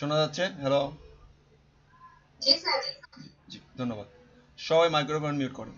শোনা যাচ্ছে? হ্যালো। জি, ধন্যবাদ। সবাই মাইক্রোফোন মিউট করুন।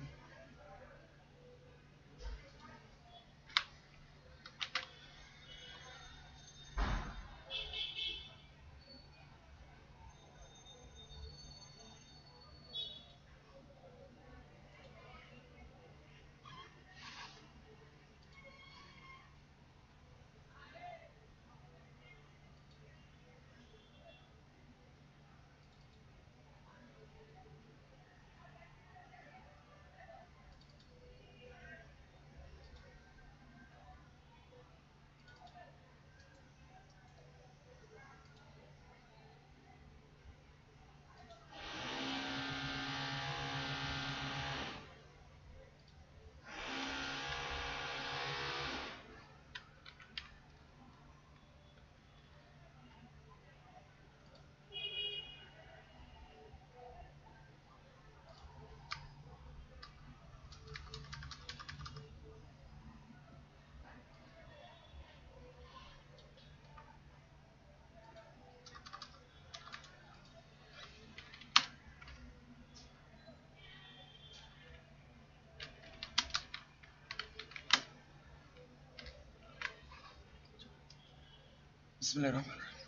বিসমিল্লাহির রহমানির রহিম।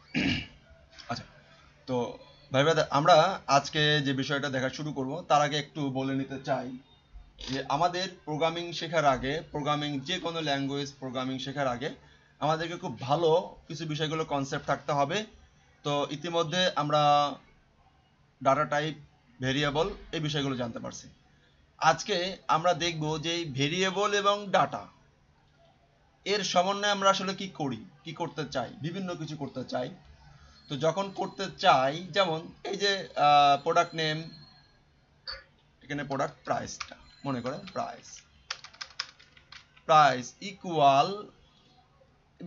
আচ্ছা, তো ভাই ব্রাদার, আমরা আজকে যে বিষয়টা দেখা শুরু করব তার আগে একটু বলে নিতে চাই যে আমাদের প্রোগ্রামিং শেখার আগে, প্রোগ্রামিং যে কোনো ল্যাঙ্গুয়েজ প্রোগ্রামিং শেখার আগে আমাদেরকে খুব ভালো কিছু বিষয়গুলো কনসেপ্ট থাকতে হবে। তো ইতিমধ্যে আমরা ডাটা টাইপ, ভেরিয়েবল এই বিষয়গুলো জানতে পারছি। আজকে আমরা দেখব যে এই ভেরিয়েবল এবং ডাটা এর সমন্বয়ে আমরা আসলে কি করি, কি করতে চাই, বিভিন্ন কিছু করতে চাই। তো যখন করতে চাই, যেমন এই যে প্রোডাক্ট নেম, এখানে প্রোডাক্ট প্রাইসটা মনে করেন প্রাইস, প্রাইস ইকুয়াল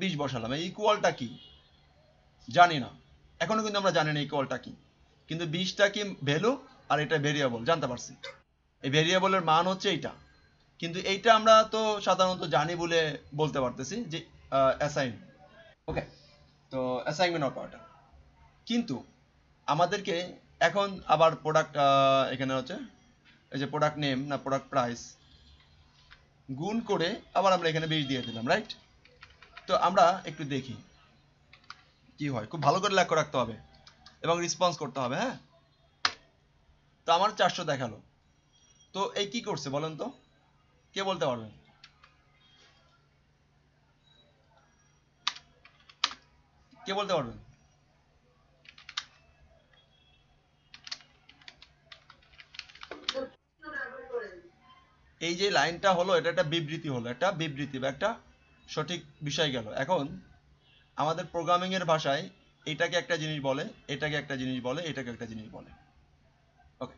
20 বসালাম। এই ইকুয়ালটা কি জানি না, এখনো কিন্তু আমরা জানি না ইকুয়ালটা কি, কিন্তু 20টা কি ভ্যালু আর এটা ভেরিয়েবল জানতে পারছি। এই ভেরিয়েবলের মান হচ্ছে এইটা, কিন্তু এইটা আমরা তো সাধারণত জানি বলে বলতে পারতেছি যে অ্যাসাইন। ওকে, তো অ্যাসাইনমেন্ট অপারেটর। কিন্তু আমাদেরকে এখন আবার প্রোডাক্ট, এখানে হচ্ছে এই যে প্রোডাক্ট নেম না প্রোডাক্ট প্রাইস গুণ করে আবার আমরা এখানে 20 দিয়ে দিলাম, রাইট? তো আমরা একটু দেখি কি হয়। খুব ভালো করে লক্ষ্য রাখতে হবে এবং রেসপন্স করতে হবে, হ্যাঁ? তো আমার 400 দেখালো। তো এই কি করছে বলেন তো, কে বলতে পারবেন? কে বলতে পারবেন? এই যে লাইনটা হলো, এটা একটা বিবৃতি হলো, একটা বিবৃতি বা একটা সঠিক বিষয় গেল। এখন আমাদের প্রোগ্রামিং এর ভাষায় এটাকে একটা জিনিস বলে, এটাকে একটা জিনিস বলে, এটাকে একটা জিনিস বলে। ওকে,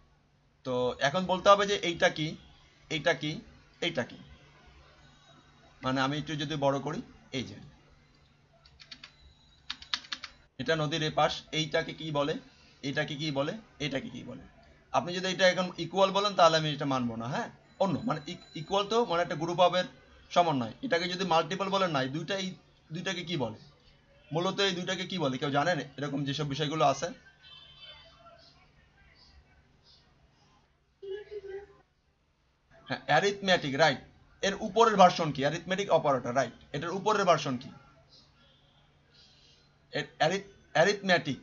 তো এখন বলতে হবে যে এইটা কি, এইটা কি, এইটা কি। মানে আমি একটু যদি বড় করি, এই যে এটা নদীর এপাশ, এইটাকে কি বলে, এইটাকে কি বলে, এইটাকে কি বলে। আপনি যদি এটা এখন ইকুয়াল বলেন তাহলে আমি এটা মানবো না, হ্যাঁ? অন্য মানে ইকুয়াল তো মানে একটা গ্রুপ অফের সমন্বয়। এটাকে যদি মাল্টিপল বলেন না, এই দুইটাকে কি বলে, মূলত এই দুইটাকে কি বলে কেউ জানেন? এরকম যেসব বিষয়গুলো আছে। হ্যাঁ, অ্যারিথমেটিক, রাইট। এর উপরের ভার্সন কি? Arithmetic operator, right. এটার উপরের ভার্সন কি? অ্যারিথমেটিক।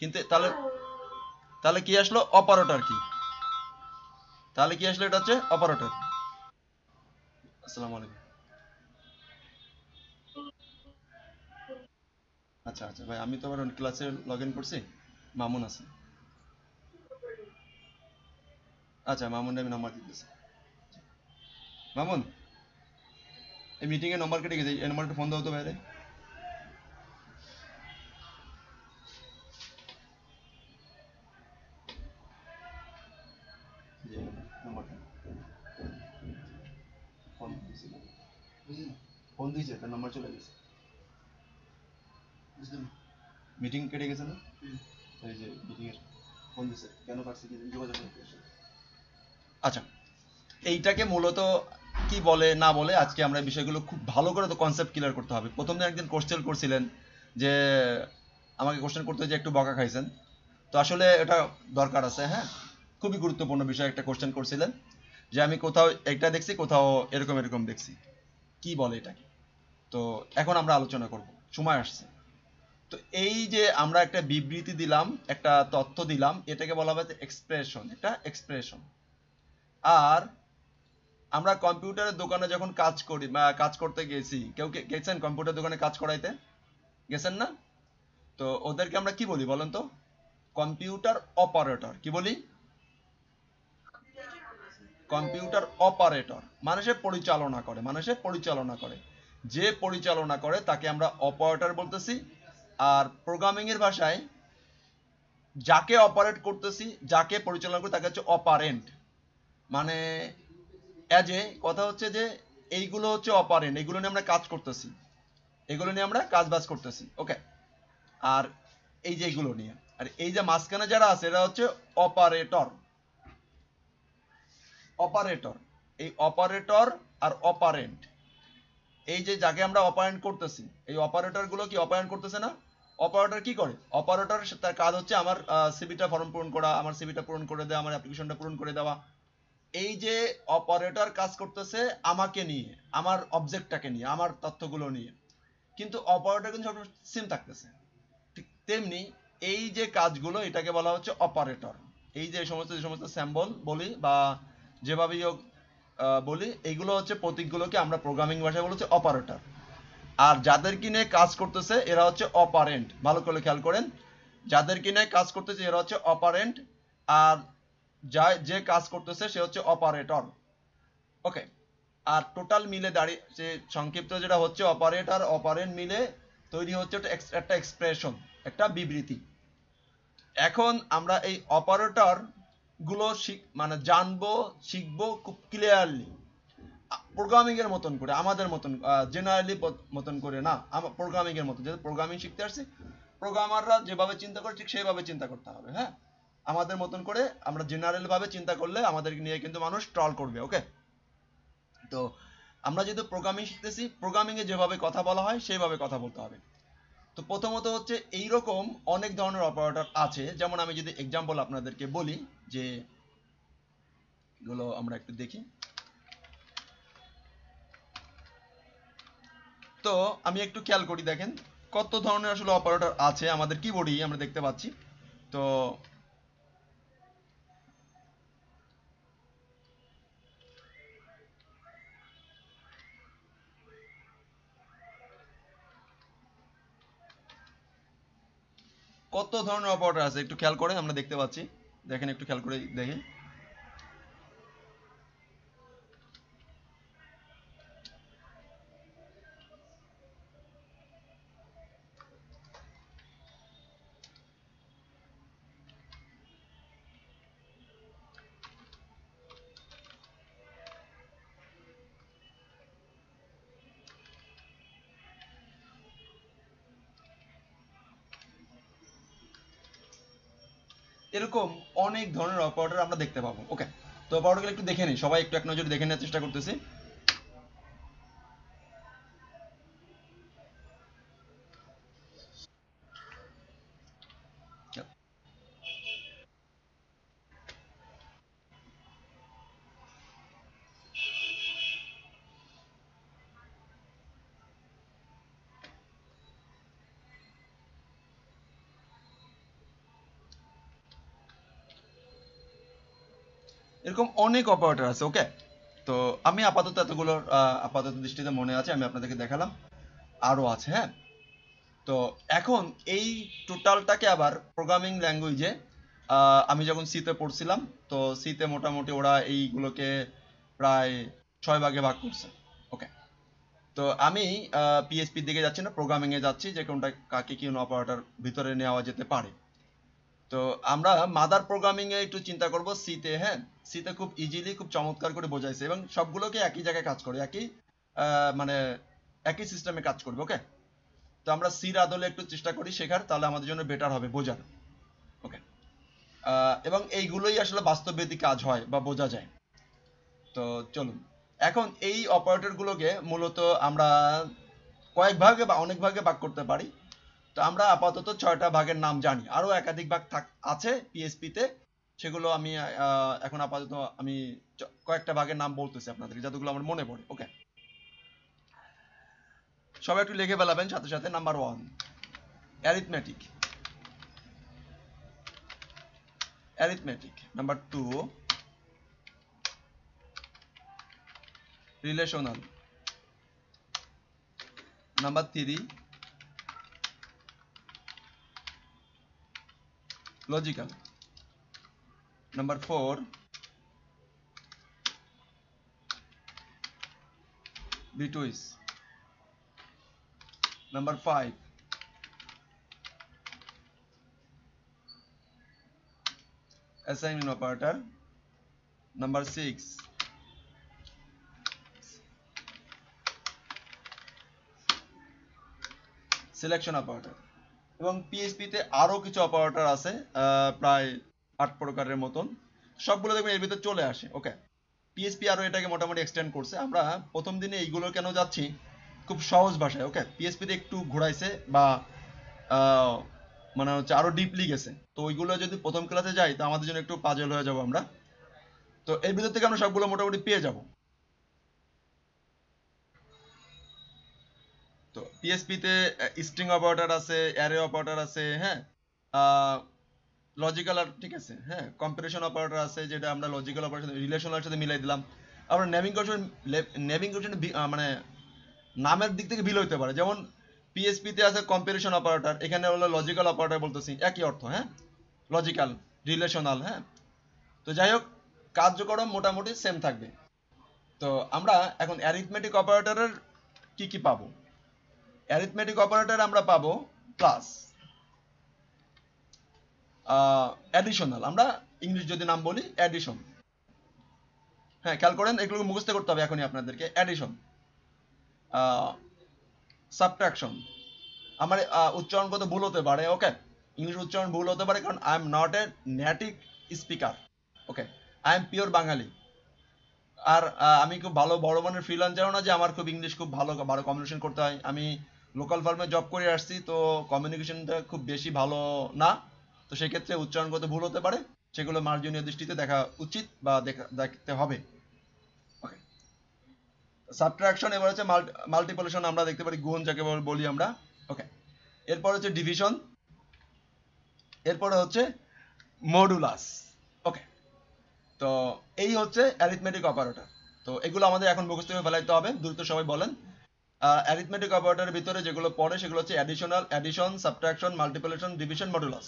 কিন্তু তাহলে তাহলে কি আসলো? অপারেটর কি? তাহলে কি আসলো? এটা হচ্ছে অপারেটর। আসসালামু আলাইকুম। আচ্ছা আচ্ছা ভাই, আমি তো আবার ক্লাসে লগ ইন করছি। মামুন আছে। আচ্ছা, মামুন আমি নাম্বার দিতেছি। মামুন, এই মিটিং এর নম্বর কেটে গেছে, এই নাম্বারটা ফোন দাও তো বাইরে। যে নাম্বারটা ফোন দিয়েছিল, ফোন দিয়েছে, তার নাম্বার চলে গেছে। মিটিং কেটে গেছে না? এই যে মিটিং এর ফোন দিছে, কেন কাটছে কি যোগাযোগ করতে আসে। আচ্ছা, এইটাকে মূলত কি বলে না বলে আজকে আমরা এই বিষয়গুলো খুব ভালো করে তো কনসেপ্ট ক্লিয়ার করতে হবে। প্রথম দিন একদিন কোশ্চেন করছিলেন যে আমাকে কোশ্চেন করতে যে একটু বকা খাইছেন, তো আসলে এটা দরকার আছে। হ্যাঁ, খুবই গুরুত্বপূর্ণ বিষয় একটা কোশ্চেন করছিলেন যে আমি কোথাও একটা দেখছি, কোথাও এরকম এরকম দেখছি, কি বলে এটাকে। তো এখন আমরা আলোচনা করব, সময় আসছে। তো এই যে আমরা একটা বিবৃতি দিলাম, একটা তথ্য দিলাম, এটাকে বলা হয় এক্সপ্রেশন, এটা এক্সপ্রেশন। আর আমরা কম্পিউটারের দোকানে যখন কাজ করি বা কাজ করতে গেছি, কেউ গেছেন কম্পিউটার দোকানে কাজ করাইতে? গেছেন না? তো ওদেরকে আমরা কি বলি বলেন তো? Computer operator. কি বলি? Computer operator. মানুষে পরিচালনা করে, মানুষে পরিচালনা করে, যে পরিচালনা করে তাকে আমরা অপারেটর বলতেছি। আর প্রোগ্রামিং এর ভাষায় যাকে অপারেট করতেছি, যাকে পরিচালনা করি, তাকে হচ্ছে অপারেন্ট। মানে এজ এ কথা হচ্ছে যে এইগুলো হচ্ছে অপারেন্ট, এগুলো নিয়ে আমরা কাজ করতেছি, এগুলো নিয়ে আমরা কাজ বাজ করতেছি। ওকে, আর এই যে এগুলো নিয়ে, আর এই যে মাঝখানে যারা আছে এরা হচ্ছে অপারেটর। অপারেটর, এই অপারেটর আর অপারেন্ট, এই যে যাকে আমরা অপারেন্ট করতেছি, এই অপারেটর গুলো কি অপারেন্ট করতেছে না? অপারেটর কি করে? অপারেটর তার কাজ হচ্ছে আমার সিভিটা ফর্ম পূরণ করা, আমার সিভিটা পূরণ করে দেওয়া, আমার অ্যাপ্লিকেশনটা পূরণ করে দেওয়া। এই যে অপারেটর কাজ করতেছে আমাকে নিয়ে, আমার অবজেক্টটাকে নিয়ে, আমার তথ্যগুলো নিয়ে, কিন্তু অপারেটর কিন্তু সবসময় সেম থাকতেছে। ঠিক তেমনি এই যে কাজগুলো, এটাকে বলা হচ্ছে অপারেটর। এই যে সমস্ত স্যাম্বল বলি বা যেভাবেই হোক বলি, এইগুলো হচ্ছে প্রতীকগুলোকে আমরা প্রোগ্রামিং ভাষায় বলছি অপারেটর। আর যাদেরকে নিয়ে কাজ করতেছে এরা হচ্ছে অপারেন্ট। ভালো করে খেয়াল করেন, যাদেরকে নিয়ে কাজ করতেছে এরা হচ্ছে অপারেন্ট, আর যে কাজ করতেছে সে হচ্ছে অপারেটর। ওকে, আর টোটাল মিলে দাঁড়িয়ে যে সংক্ষিপ্ত যেটা হচ্ছে অপারেটর অপারেন্ট মিলে তৈরি হচ্ছে একটা এক্সপ্রেশন, একটা বিবৃতি। এখন আমরা এই অপারেটর গুলো মানে জানবো, শিখবো খুব ক্লিয়ারলি, প্রোগ্রামিং এর মতন করে, আমাদের মতন জেনারেলি মতন করে না, প্রোগ্রামিং এর মতন, যেহেতু প্রোগ্রামিং শিখতে আসছি, প্রোগ্রামাররা যেভাবে চিন্তা করে ঠিক সেইভাবে চিন্তা করতে হবে। হ্যাঁ, আমাদের মতন করে আমরা জেনারেল ভাবে চিন্তা করলে আমাদের নিয়ে কিন্তু মানুষ ট্রল করবে। ওকে, তো আমরা যেহেতু প্রোগ্রামিং শিখতেছি, প্রোগ্রামিং এ যেভাবে কথা বলা হয় সেইভাবে কথা বলতে হবে। তো প্রথমত হচ্ছে এইরকম অনেক ধরনের অপারেটর আছে। যেমন আমি যদি এক্সাম্পল আপনাদেরকে বলি, যে এগুলো আমরা একটু দেখি। তো আমি একটু খেয়াল করি, দেখেন কত ধরনের আসলে অপারেটর আছে আমাদের কিবোর্ডেই আমরা দেখতে পাচ্ছি। তো কত ধরনের অপারেটর আছে একটু খেয়াল করে আমরা দেখতে পাচ্ছি। দেখেন, একটু খেয়াল করে দেখি। এরকম অনেক ধরনের অপারেটর আমরা দেখতে পাবো। ওকে, তো অপারেটরগুলো একটু দেখে নিই, সবাই একটু এক নজরে দেখে নেওয়ার চেষ্টা করতেছি। এরকম অনেক অপারেটর আছে। ওকে, তো আমি আপাতত এতগুলোর আপাতত দৃষ্টিতে মনে আছে, আমি আপনাদেরকে দেখালাম। আরো আছে। হ্যাঁ, তো এখন এই টোটালটাকে আবার প্রোগ্রামিং ল্যাঙ্গুয়েজে, আমি যখন সিতে পড়ছিলাম, তো সিতে মোটামুটি ওরা এইগুলোকে প্রায় 6 ভাগে ভাগ করছে। ওকে, তো আমি পিএইচপির দিকে যাচ্ছি না, প্রোগ্রামিং এ যাচ্ছি, যে কোনটা কাকে কি অপারেটর ভিতরে নেওয়া যেতে পারে। তো আমরা মাদার প্রোগ্রামিং এ একটু চিন্তা করব সিতে। হ্যাঁ, সিতে খুব ইজিলি, খুব চমৎকার করে বোঝাইছে, এবং সবগুলোকে একই জায়গায় কাজ করে, একই মানে একই সিস্টেমে কাজ করবে। ওকে, তো আমরা সির আদলে একটু চেষ্টা করি শেখার, তাহলে আমাদের জন্য বেটার হবে বোঝার। ওকে, এবং এইগুলোই আসলে বাস্তবভিত্তিক কাজ হয় বা বোঝা যায়। তো চলুন, এখন এই অপারেটর গুলোকে মূলত আমরা কয়েক ভাগে বা অনেক ভাগে ভাগ করতে পারি। তো আমরা আপাতত 6টা ভাগের নাম জানি, আরো একাধিক ভাগ আছে পিএসপি তে, সেগুলো আমি এখন আপাতত আমি কয়েকটা ভাগের নাম বলতেছি আপনাদেরকে, যতগুলো আমার মনে পড়ে। ওকে, সবাই একটু লিখে ফেলাবেন সাথে সাথে। Number 1 arithmetic, number 2 relational, number 3 logical, number 4 bitwise, number 5 assigning operator, number 6 selection operator. এবং পিএইচপি তে আরো কিছু অপারেটর আছে, প্রায় 8 প্রকারের মতন, সবগুলো দেখবেন এর ভিতরে চলে আসে। ওকে, পিএইচপি আরো এটাকে মোটামুটি এক্সটেন্ড করছে। আমরা প্রথম দিনে এইগুলো কেন যাচ্ছি, খুব সহজ ভাষায়। ওকে, পিএইচপি তে একটু ঘোরাইছে বা মানে হচ্ছে আরো ডিপলি গেছে, তো ওইগুলো যদি প্রথম ক্লাসে যাই তো আমাদের জন্য একটু পাজল হয়ে যাব আমরা। তো এর ভিতর থেকে আমরা সবগুলো মোটামুটি পেয়ে যাব। তো পিএসপি তে স্ট্রিং অপারেটর আছে, অ্যারে অপারেটর আছে, হ্যাঁ, লজিক্যাল, আর ঠিক আছে, হ্যাঁ, কম্পারিশন অপারেটর আছে, যেটা আমরা লজিক্যাল অপারেটর রিলেশনাল সাথে মিলাই দিলাম। আবার নেমিং করছেন মানে নামের দিক থেকে ভিল হইতে পারে। যেমন পিএসপি তে আছে কম্পারিশন অপারেটর, এখানে হলো লজিক্যাল অপারেটর বলতেছি, একই অর্থ, হ্যাঁ, লজিক্যাল, রিলেশনাল, হ্যাঁ। তো যাই হোক, কার্যক্রম মোটামুটি সেম থাকবে। তো আমরা এখন অ্যারিথমেটিক অপারেটরের কি কি পাবো? অ্যারিথমেটিক অপারেটর আমরা পাবো প্লাস, অ্যাডিশনাল, আমরা ইংলিশ যদি নাম বলি অ্যাডিশন, হ্যাঁ, খেয়াল করেন এগুলো মুখস্থ করতে হবে এখনই আপনাদেরকে। অ্যাডিশন, সাবট্রাকশন, আমার উচ্চারণগত ভুল হতে পারে, ওকে, ইংলিশ উচ্চারণ ভুল হতে পারে, কারণ I am not a native speaker. Okay, I am pure Bangali. আর আমি খুব ভালো বড় মানের ফ্রিল্যান্সারও না যে আমার খুব ইংলিশ খুব ভালো ভালো কমিউনিকেশন করতে হয়। আমি লোকাল ফার্মে জব করে আসছি, তো কমিউনিকেশনটা খুব বেশি ভালো না। তো সেক্ষেত্রে উচ্চারণগত ভুল হতে পারে, সেগুলো মার্জনীয় দৃষ্টিতে দেখা উচিত বা দেখতে হবে। ওকে, সাবট্রাকশন, এবার হচ্ছে মাল্টিপ্লিকেশন, আমরা দেখতে পারি গুণ যাকে বলি আমরা। ওকে, এরপর হচ্ছে ডিভিশন, এরপরে হচ্ছে মডুলাস। ওকে, তো এই হচ্ছে অ্যারিথমেটিক অপারেটর। তো এগুলো আমাদের এখন মুখস্থ করে ফেলাইতে হবে, দ্রুত সবাই বলেন। অ্যারিথমেটিক অপারেটরের ভিতরে যেগুলো পড়ে সেগুলো হচ্ছে additional, addition, subtraction, multiplication, division, modulus.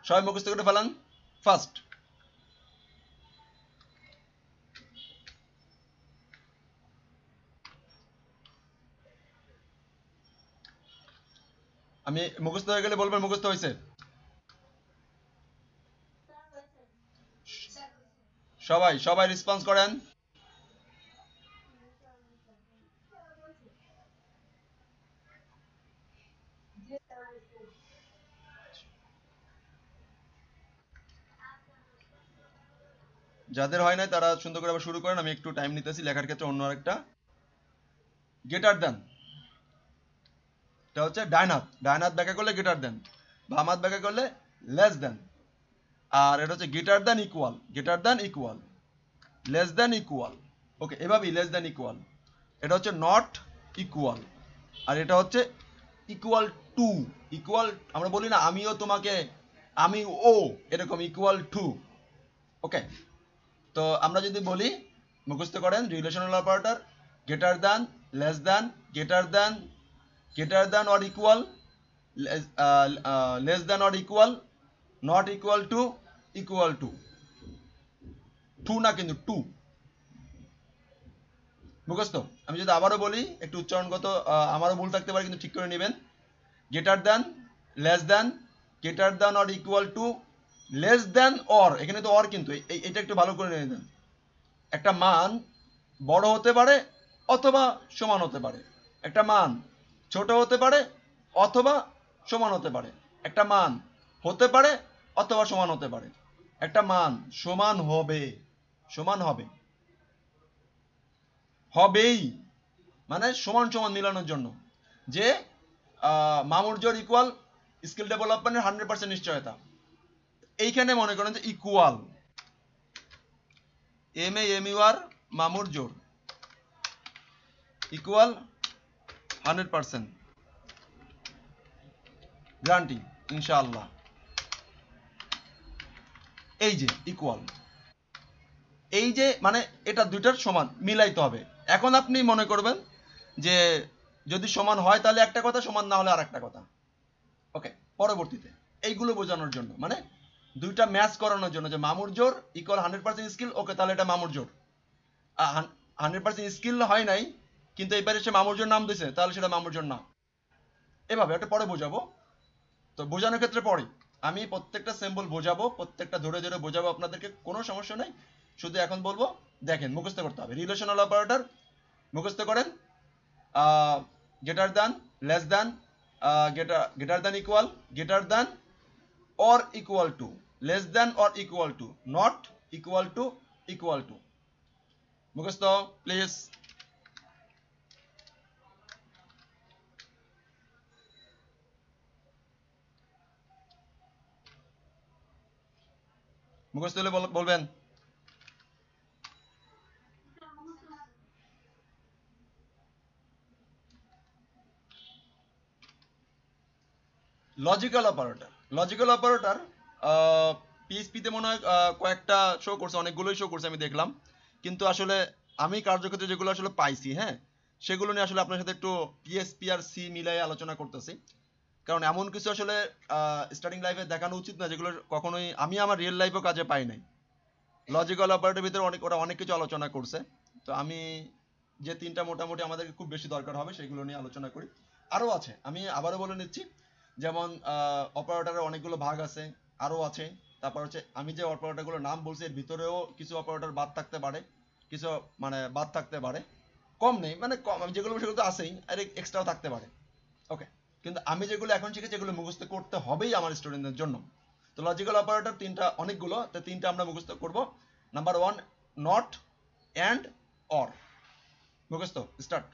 সবাই মুখস্থ করে ফেলান। ফার্স্ট, আমি মুখস্থ হয়ে গেলে বলবেন মুখস্থ হয়েছে। সবাই সবাই রেসপন্স করেন। যাদের হয় নাই তারা সুন্দর করে আবার শুরু করেন, আমি একটু টাইম নিতেছি লেখার ক্ষেত্রে। অন্য আরেকটা, গেটার দেন, এটা হচ্ছে ডাইন হাত, ডাইন হাত ব্যাখ্যা করলে গেটার দেন, বাম হাত ব্যাখ্যা করলে লেস দেন। আর এটা হচ্ছে greater than equal, greater than equal, less than equal. Okay, এভাবেই লেস দেন ইকুয়াল। এটা হচ্ছে নট ইকুয়াল, আর এটা হচ্ছে ইকুয়াল টু। ইকুয়াল, আমরা বলি না আমিও তোমাকে, আমি ও, এরকম ইকুয়াল টু। ওকে, তো আমরা যদি বলি, মুখস্থ করেন, relational operator greater than, less than, greater than, greater than or equal, less than or equal, not equal to, equal to. To না কিন্তু, টু। মুখস্থ। আমি যদি আবারও বলি, একটু উচ্চারণগত আমারও ভুল থাকতে পারে, কিন্তু ঠিক করে নেবেন। Greater than, less than, greater than or equal to, less than or, এখানে তো অর, কিন্তু এটা একটু ভালো করে নিয়ে দেন। একটা মান বড় হতে পারে অথবা সমান হতে পারে, একটা মান ছোট হতে পারে অথবা সমান হতে পারে, একটা মান হতে পারে অথবা সমান হতে পারে, একটা মান সমান হবে, সমান হবে, হবেই, মানে সমান সমান মিলানোর জন্য, যে মামুর জোর ইকুয়াল স্কিল ডেভেলপমেন্টের 100% নিশ্চয়তা। এইখানে মনে করেন যে ইকুয়াল MAMUR মামুর জোর ইকুয়াল 100% গ্যারান্টি ইনশাআল্লাহ। এই যে ইকুয়াল, এই যে মানে এটা দুইটার সমান মিলাইতে হবে। এখন আপনি মনে করবেন যে যদি সমান হয় তাহলে একটা কথা, সমান না হলে আর একটা কথা। ওকে, পরবর্তীতে এইগুলো বোঝানোর জন্য মানে দুইটা ম্যাচ করানোর জন্য যে মামুর জোর ইকুয়াল 100% স্কিল, ওকে তাহলে এটা মামুর জোর। 100% স্কিল হয় নাই কিন্তু এবারে সে মামুর জোর নাম দিয়েছে, তাহলে সেটা মামুর জোর না। এভাবে এটা পরে বোঝাবো। তো বোঝানোর ক্ষেত্রে পরে আমি প্রত্যেকটা সিম্বল বোঝাবো, প্রত্যেকটা ধরে ধরে বোঝাবো আপনাদেরকে, কোনো সমস্যা নাই। শুধু এখন বলবো, দেখেন মুখস্থ করতে হবে। রিলেশনাল অপারেটর মুখস্থ করেন। Greater than, less than, greater than equal, greater than or equal to, less than or equal to, not equal to, equal to। মুখস্থ প্লিজ। মুখস্থ হলে বলবেন। লজিক্যাল অপারেটর, লজিক্যাল অপারেটর পিএইচপিতে মনে হয় কয়েকটা শো করছে, অনেকগুলোই শো করছে আমি দেখলাম, কিন্তু আসলে আমি কার্যক্ষেত্রে যেগুলো আসলে পাইছি, হ্যাঁ, সেগুলো নিয়ে আসলে আপনার সাথে একটু পিএসপি আর সি মিলাই আলোচনা করতেছি। কারণ এমন কিছু আসলে স্টার্টিং লাইফে দেখানো উচিত না যেগুলো কখনোই আমি আমার রিয়েল লাইফেও কাজে পাই নাই। লজিক্যাল অপারেটরের ভিতরে ওরা অনেক কিছু আলোচনা করছে। তো আমি যে তিনটা মোটামুটি আমাদেরকে খুব বেশি দরকার হবে সেগুলো নিয়ে আলোচনা করি। আরও আছে, আমি আবারও বলে নিচ্ছি, যেমন অপারেটরের অনেকগুলো ভাগ আছে, আরও আছে। তারপর হচ্ছে আমি যে অপারেটরগুলোর নাম বলছি এর ভিতরেও কিছু অপারেটর বাদ থাকতে পারে, কিছু মানে বাদ থাকতে পারে, কম নেই মানে কম, আমি যেগুলো সেগুলো তো আছেই, আর এক্সট্রাও থাকতে পারে। ওকে, কিন্তু আমি যেগুলো এখন শিখেছি এগুলো মুখস্থ করতে হবেই আমার স্টুডেন্টদের জন্য। তো লজিক্যাল অপারেটর তিনটা, অনেকগুলো, তো তিনটা আমরা মুখস্থ করব। Number 1 not, and, or. মুখস্থ স্টার্ট।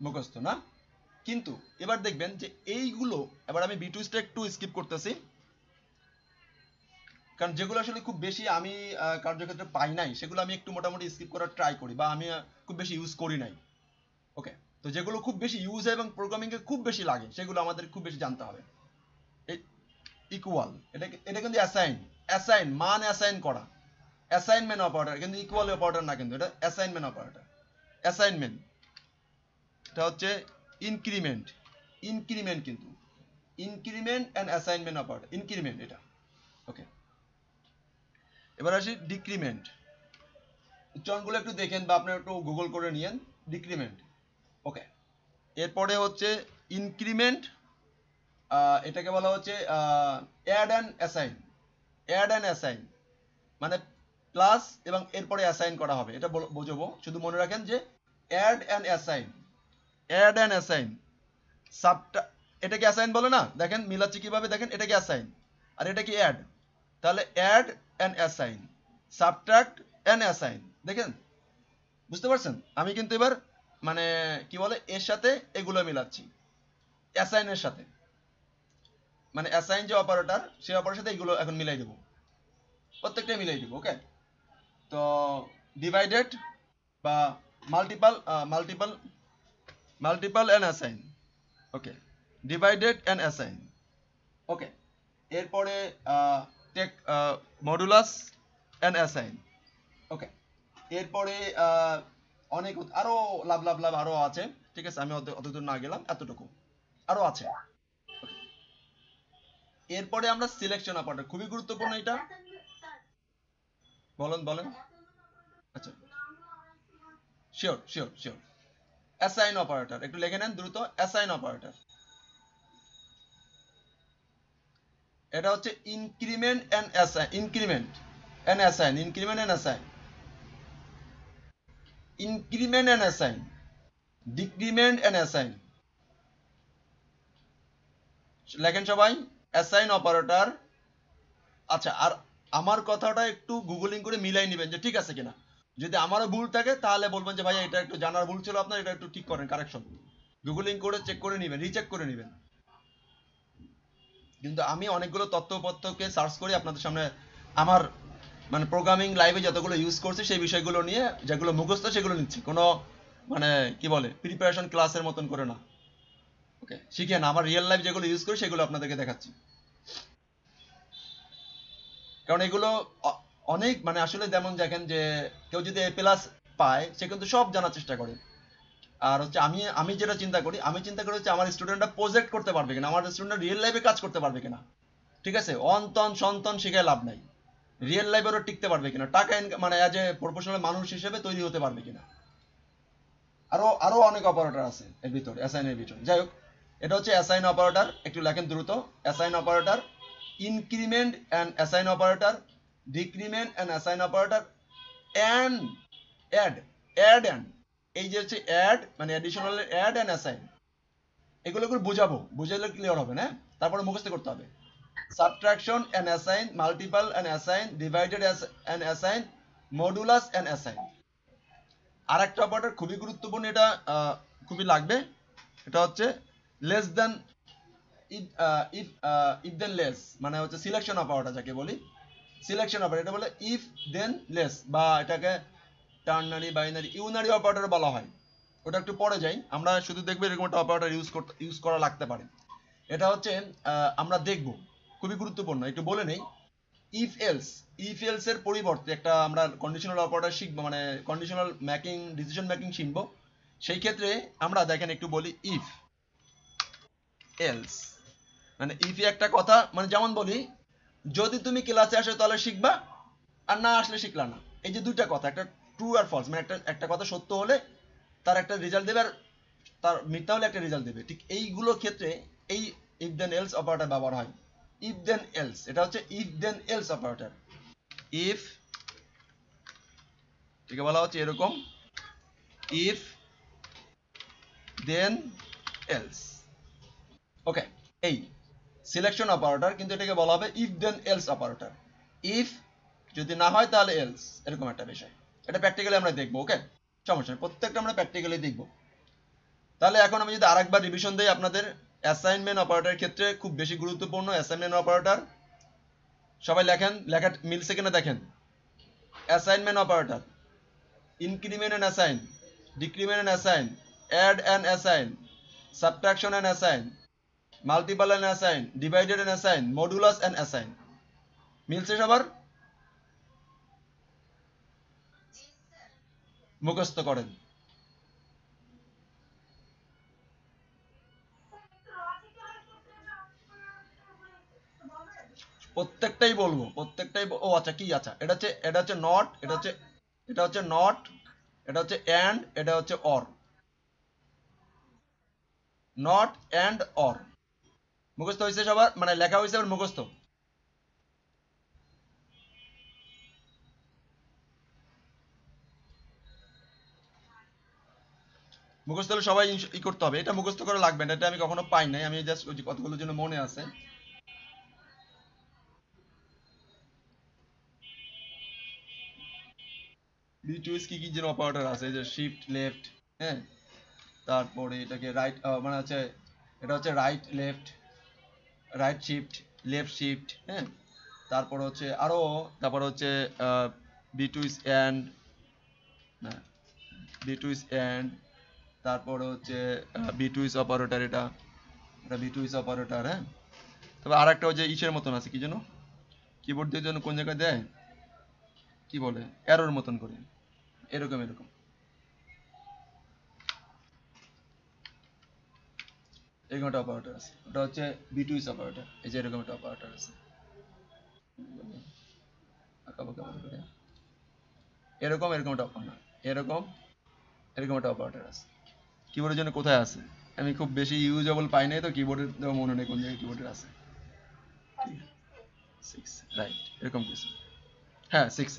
মুখস্থ না, কিন্তু এবার দেখবেন যে এইগুলো, এবার আমি বি টু স্ট্যাক একটু স্কিপ করতেছি, কারণ যেগুলো আসলে খুব বেশি আমি কার্যক্ষেত্রে পাই নাই সেগুলো আমি একটু মোটামুটি স্কিপ করার ট্রাই করি, বা আমি খুব বেশি ইউজ করি নাই। ওকে, তো যেগুলো খুব বেশি ইউজ হয় এবং প্রোগ্রামিং এ খুব বেশি লাগে সেগুলো আমাদের খুব বেশি জানতে হবে। ইকুয়াল, এটা এটা কিন্তু অ্যাসাইন, অ্যাসাইন মান অ্যাসাইন করা, অ্যাসাইনমেন্ট অপারেটর, কিন্তু ইকুয়াল অপারেটর না, কিন্তু এটা অ্যাসাইনমেন্ট অপারেটর। অ্যাসাইনমেন্ট এটা হচ্ছে ইনক্রিমেন্ট, ইনক্রিমেন্ট কিন্তু increment and assignment operator, increment এটা। ওকে, এবার আসি ডিক্রিমেন্ট। উচ্চারণগুলো একটু দেখেন বা আপনারা একটু গুগল করে নিয়েন। Decrement, okay. এরপরে হচ্ছে ইনক্রিমেন্ট, এটাকে বলা হচ্ছে add and assign, add and assign মানে প্লাস এবং এরপরে অ্যাসাইন করা হবে, এটা বোঝাবো। শুধু মনে রাখেন যে add and assign, add and assign, সাবটা, এটাকে অ্যাসাইন বলে না, দেখেন মিলাচ্ছি কিভাবে, দেখেন এটা কি অ্যাসাইন আর এটা কি অ্যাড, তাহলে add and assign, subtract and assign. দেখেন, বুঝতে পারছেন? আমি কিন্তু এবার মানে কি বলে এর সাথে এগুলো মিলাচ্ছি, অ্যাসাইনের সাথে, মানে অ্যাসাইন যে অপারেটর সেই অপারেটরের সাথে এগুলো এখন মিলাই দেবো, প্রত্যেকটাই মিলাই দেবো। ওকে, তো ডিভাইডেড বা multiple, multiple, multiple and assign. Okay, divided and assign. Okay, এরপরে take modulus and assign. Okay, এরপরে অনেক আরো লাভ লাভ লাভ আরো আছে, ঠিক আছে, আমি অত দূর না গেলাম, এতটুকু আরো আছে। এরপরে আমরা সিলেকশন অপারেটর, খুবই গুরুত্বপূর্ণ এটা। বলেন বলেন। আচ্ছা, sure sure sure. Assign operator একটু লিখে নেন দ্রুত। অ্যাসাইন অপারেটর এটা হচ্ছে increment and assign, increment and assign, increment and assign, increment and assign, decrement and assign. লেখেন সবাই অ্যাসাইন অপারেটর। আচ্ছা, আর আমার কথাটা একটু গুগলিং করে মিলাই নেবেন যে ঠিক আছে কিনা। যদি আমারও ভুল থাকে তাহলে বলবেন যে ভাই এটা একটু জানার ভুল ছিল আপনার, এটা একটু ঠিক করেন, কারেকশন। গুগলিং করে চেক করে নেবেন, রিচেক করে নেবেন। কিন্তু আমি অনেকগুলো তথ্যপত্রকে সার্চ করি আপনাদের সামনে আমার মানে প্রোগ্রামিং লাইভে যতগুলো ইউজ করছি সেই বিষয়গুলো নিয়ে, যেগুলো মুখস্থ সেগুলো নিচ্ছি, কোনো মানে কি বলে প্রিপারেশন ক্লাসের মতন করে না। ওকে, শিখে না, আমার রিয়েল লাইফ যেগুলো ইউজ করি সেগুলো আপনাদেরকে দেখাচ্ছি। কারণ এগুলো অনেক মানে আসলে যেমন দেখেন যে কেউ যদি এ প্লাস পায় সে কিন্তু সব জানার চেষ্টা করে। আর হচ্ছে আমি আমি যেটা চিন্তা করি, আমি চিন্তা করি হচ্ছে আমার স্টুডেন্টরা প্রজেক্ট করতে পারবে কিনা, আমার স্টুডেন্টরা রিয়েল লাইফে কাজ করতে পারবে কিনা। ঠিক আছে, অন্তন সন্তন শিখে লাভ নাই, রিয়েল লাইফে ওরা টিকতে পারবে কিনা, টাকা মানে অ্যাজ এ প্রফেশনাল মানুষ হিসেবে তৈরি হতে পারবে কিনা। আরো আরো অনেক অপারেটর আছে এর ভিতরে, অ্যাসাইন এর ভিতরে। যাই হোক, এটা হচ্ছে অ্যাসাইন অপারেটর, একটু লেখেন দ্রুত। Assign operator, increment and assign operator, decrement and assign operator, and add, add and, এই যে হচ্ছে অ্যাড মানে অ্যাডিশনাল অ্যাড অ্যান্ড অ্যাসাইন, এগুলো করে বুঝাবো, বুঝাইলে ক্লিয়ার হবে না। তারপরে মুখস্থ করতে হবে। Subtraction and assign, multiple and assign, divided and assign, modulus and assign. আর একটা অপারেটর খুবই গুরুত্বপূর্ণ, এটা খুবই লাগবে, এটা হচ্ছে less than, if then less, মানে হচ্ছে সিলেকশন অপারেটর যাকে বলি। সিলেকশন অপারেটর এটা বলে ইফ দেন লেস, বা এটাকে টার্নারি বাইনারি ইউনারি অপারেটর বলা হয়। ওটা একটু পরে যাই, আমরা শুধু দেখবো এরকম একটা অপারেটর ইউজ করা লাগতে পারে। এটা হচ্ছে আমরা দেখব, খুবই গুরুত্বপূর্ণ, একটু বলে নেই। ইফ এলস, ইফ এলস এর পরিবর্তে একটা আমরা কন্ডিশনাল অপারেটর শিখবো, মানে কন্ডিশনাল মেকিং, ডিসিশন মেকিং শিখবো। সেই ক্ষেত্রে আমরা দেখেন একটু বলি ইফ এলস, মানে ইফ একটা কথা, মানে যেমন বলি যদি তুমি ক্লাসে আসো তাহলে শিখবা, আর না আসলে শিখলা না। এই যে দুইটা কথা, একটা ট্রু আর ফলস, মানে একটা কথা সত্য হলে তার একটা রেজাল্ট দেবে, আর তার মিথ্যা হলে একটা রেজাল্ট দেবে। ঠিক এইগুলো ক্ষেত্রে এই ইফ দেন এলস অপারেটর ব্যবহার হয়। ইফ দেন এলস, এটা হচ্ছে if then else operator. If, ঠিক বলা হচ্ছে এরকম, ইফ দেন এলস। ওকে, এই সিলেকশন অপারেটর, কিন্তু এটাকে বলা হবে if then else operator. If যদি না হয় তাহলে এলস, এরকম একটা বিষয়। এটা প্র্যাকটিক্যালি আমরা দেখবো। ওকে, সমস্যা নেই, প্রত্যেকটা আমরা প্র্যাকটিক্যালি দেখবো। তাহলে এখন আমি যদি আরেকবার রিভিশন দেই আপনাদের, অ্যাসাইনমেন্ট অপারেটরের ক্ষেত্রে খুব বেশি গুরুত্বপূর্ণ অ্যাসাইনমেন্ট অপারেটর। সবাই লেখেন, লেখা মিলছে কিনা দেখেন। Assignment operator, increment and assign, decrement and assign, add and assign, subtraction and assign, multiple and assign, divided and assign, modulus and assign। মিলছে সবার? মুখস্থ করেন। প্রত্যেকটাই বলবো, প্রত্যেকটাই ও আচ্ছা কি, আচ্ছা এটা হচ্ছে নট, এটা হচ্ছে নট, এটা হচ্ছে অ্যান্ড, এটা হচ্ছে অর। নট অ্যান্ড অর মুখস্থ হয়েছে সবার, মানে লেখা হয়েছে আর মুখস্থ। মুখস্থ হলে সবাই ই করতে হবে, এটা মুখস্থ করে লাগবে না, এটা আমি কখনো পাই নাই, আমি জাস্ট ওই যে কতগুলোর জন্য মনে আছে। বিটুইস কি কি যেন অপারেটর আছে, এই যে শিফট লেফট, হ্যাঁ, তারপরে এটাকে রাইট, মানে হচ্ছে এটা হচ্ছে right left, right shift, left shift, হ্যাঁ, তারপর হচ্ছে আরো, তারপর হচ্ছে বিটুইস অ্যান্ড, না বিটুইস অ্যান্ড, তারপর হচ্ছে বিটুইস অপারেটর, এটা এটা বিটুইস অপারেটর, হ্যাঁ। তবে আর একটা ওই যে ইসের মতন আছে কি যেন, কিবোর্ড দিয়ে যেন কোন জায়গায় দেয়, কি বলে অ্যারোর মতন করে, এরকম এরকম। এরকম একটা অপারেটর আছে, ওটা হচ্ছে বিটুইস অপারেটর। এই যে এরকম একটা অপারেটর আছে, আঁকাবাঁকা মনে করে, এরকম এরকম একটা অপারেটর, এরকম এরকম একটা অপারেটর আছে। কিবোর্ডের জন্য কোথায় আছে, আমি খুব বেশি ইউজেবল পাই নাই তো, কিবোর্ডের মনে নেই কোন জায়গায় কিবোর্ডের আছে। সিক্স, রাইট, এরকম কিছু, হ্যাঁ সিক্স।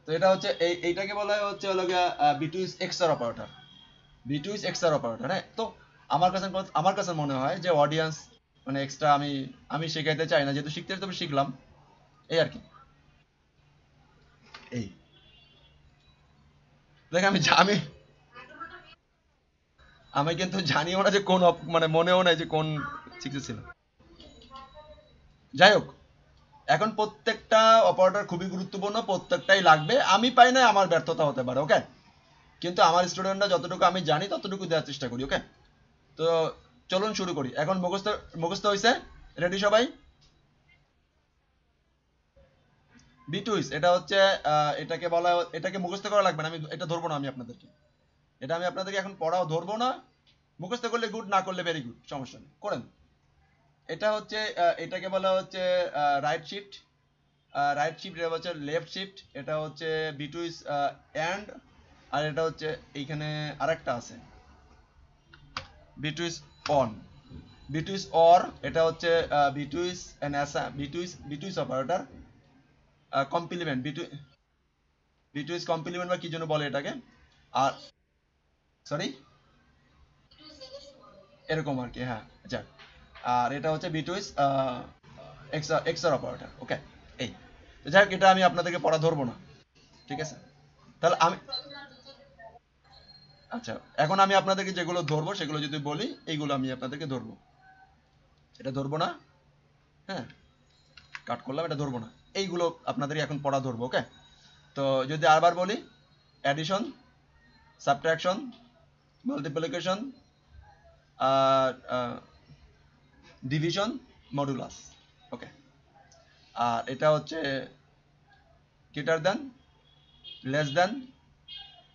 তো এটা হচ্ছে এইটাকে বলা হয় হচ্ছে হলো গিয়া বিটুইস এক্সআর অপারেটর, বিটুইস এক্সআর অপারেটর, হ্যাঁ। তো আমার কাছে মনে হয় যে অডিয়েন্স মানে এক্সট্রা আমি আমি শেখাইতে চাই না, যেহেতু শিখতে তবে শিখলাম, এই আর কি। এই দেখ আমি আমি কিন্তু জানিও না যে কোন মানে মনেও নাই যে কোন সিক্সে ছিল। যাই হোক, এখন প্রত্যেকটা অপারেটর খুবই গুরুত্বপূর্ণ, প্রত্যেকটাই লাগবে। আমি পাই না, আমার ব্যর্থতা হতে পারে, ওকে। কিন্তু আমার স্টুডেন্টরা যতটুকু আমি জানি ততটুকু দেওয়ার চেষ্টা করি, ওকে। তো চলুন শুরু করি। এখন মুখস্থ মুখস্থ হয়েছে? রেডি সবাই? বিটুইস এটা হচ্ছে এটাকে বলা, এটাকে মুখস্থ করা লাগবে না, আমি এটা ধরবো না, আমি আপনাদেরকে এটা আমি আপনাদেরকে এখন পড়াও ধরবো না। মুখস্থ করলে গুড, না করলে ভেরি গুড, সমস্যা নেই, করেন। এটা হচ্ছে এটাকে বলা হচ্ছে রাইট শিফট, রাইট শিফট, এটা হচ্ছে লেফট শিফট, এটা হচ্ছে বিটুইস অ্যান্ড, আর এটা হচ্ছে এইখানে আরেকটা আছে বিটুইস অন, বিটুইস অর, এটা হচ্ছে বিটুইস এন্ড বিটুইস বিটুইস অপারেটর, কমপ্লিমেন্ট, বিটুইস কমপ্লিমেন্ট বা কি যেন বলে এটাকে। আর সরি, এরকম আর কি, হ্যাঁ। আচ্ছা, আর এটা হচ্ছে বিটুইস এক্সআর অপারেটর, ওকে। এই তো যাই হোক, এটা আমি আপনাদেরকে পড়া ধরবো না, ঠিক আছে। তাহলে আমি, আচ্ছা, এখন আমি আপনাদেরকে যেগুলো ধরবো সেগুলো যদি বলি, এইগুলো আমি আপনাদেরকে ধরবো, এটা ধরবো না, হ্যাঁ, কাট করলাম, এটা ধরবো না। এইগুলো আপনাদের এখন পড়া ধরবো, ওকে। তো যদি আবার বলি, অ্যাডিশন, সাবট্রাকশন, মাল্টিপ্লিকেশন, আর ডিভিশন, মডুলাস, ওকে। আর এটা হচ্ছে greater than, less than,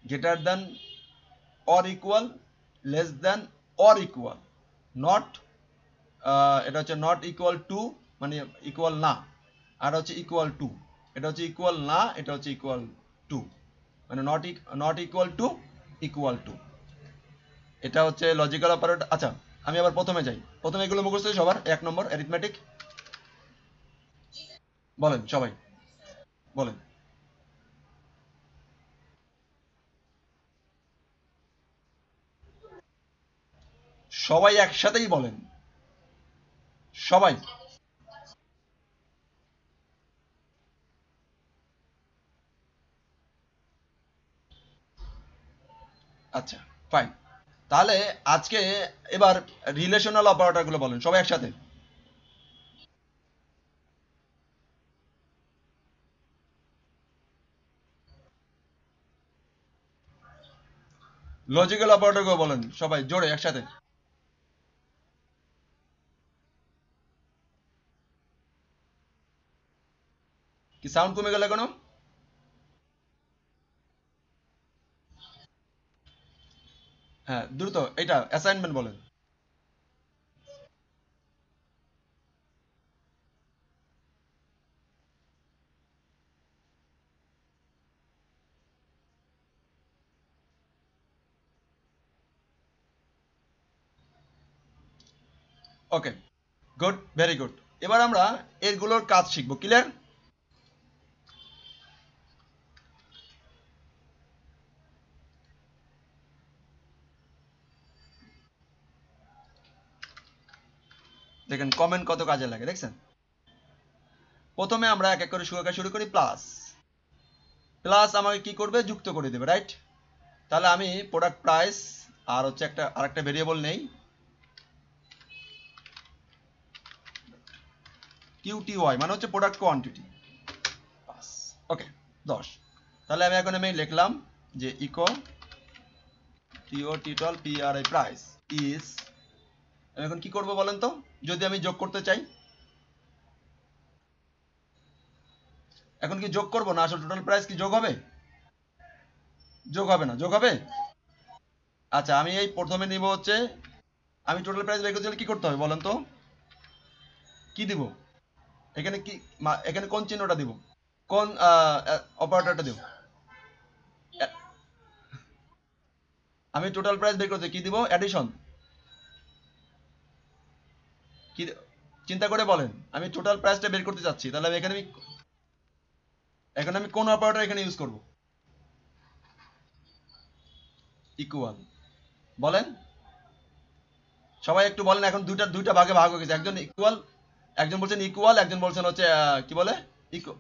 greater than or equal, less than or equal, not, এটা হচ্ছে নট ইকুয়াল টু, মানে ইকুয়াল না, আর হচ্ছে ইকুয়াল টু, এটা হচ্ছে ইকুয়াল না, এটা হচ্ছে ইকুয়াল টু, মানে not equal to, equal two, এটা হচ্ছে লজিক্যাল অপারেটর। আচ্ছা, আমি আবার প্রথমে যাই, প্রথমে এগুলো মুখস্থ সবার, 1 নম্বর অ্যারিথমেটিক, বলেন সবাই, বলেন সবাই একসাথেই বলেন, সবাই। আচ্ছা, ফাইন। তাহলে আজকে এবার রিলেশনাল অপারেটর গুলো বলেন সবাই একসাথে। লজিক্যাল অপারেটর গুলো বলেন সবাই জোরে একসাথে। কি সাউন্ড কমে গেল কেন? হ্যাঁ, দ্রুত এটা অ্যাসাইনমেন্ট বলেন। ওকে, গুড, ভেরি গুড। এবার আমরা এরগুলোর কাজ শিখবো, ক্লিয়ার? দেখেন কমেন্ট কত কাজে লাগে, দেখছেন? প্রথমে আমরা এক এক করে শুরু করি, প্লাস, প্লাস আমাকে কি করবে, যুক্ত করে দেবে, রাইট? তাহলে আমি প্রোডাক্ট প্রাইস, আর হচ্ছে একটা আরেকটা ভেরিয়েবল নেই, কিউটিওয়াই, মানে হচ্ছে প্রোডাক্ট কোয়ান্টিটি, বাস, ওকে, 10। তাহলে আমি লিখলাম যে ইকো টিও টিটল পিআরআই প্রাইস ইজ, আমি এখন কি করব বলেন তো, যদি আমি যোগ করতে চাই, এখন কি যোগ করব না আসলে টোটাল প্রাইস কি যোগ হবে? যোগ হবে না, যোগ হবে? আচ্ছা, আমি এই প্রথমে নিব হচ্ছে, আমি টোটাল প্রাইস বের করতে হলে কি করতে হবে বলেন তো, কি দিব এখানে, কি এখানে কোন চিহ্নটা দিব, কোন অপারেটরটা দিব? আমি টোটাল প্রাইস বের করতে কি দিব, অ্যাডিশন, কি চিন্তা করে বলেন, আমি টোটাল প্রাইসটা বের করতে চাচ্ছি, তাহলে আমি এখন আমি কোন অপারেটর এখানে ইউজ করব? ইকুয়াল, বলেন সবাই একটু বলেন, এখন দুইটা দুইটা ভাগে ভাগ হয়ে গেছে, একজন ইকুয়াল, একজন বলছেন ইকুয়াল, একজন বলছেন হচ্ছে কি বলে ইকু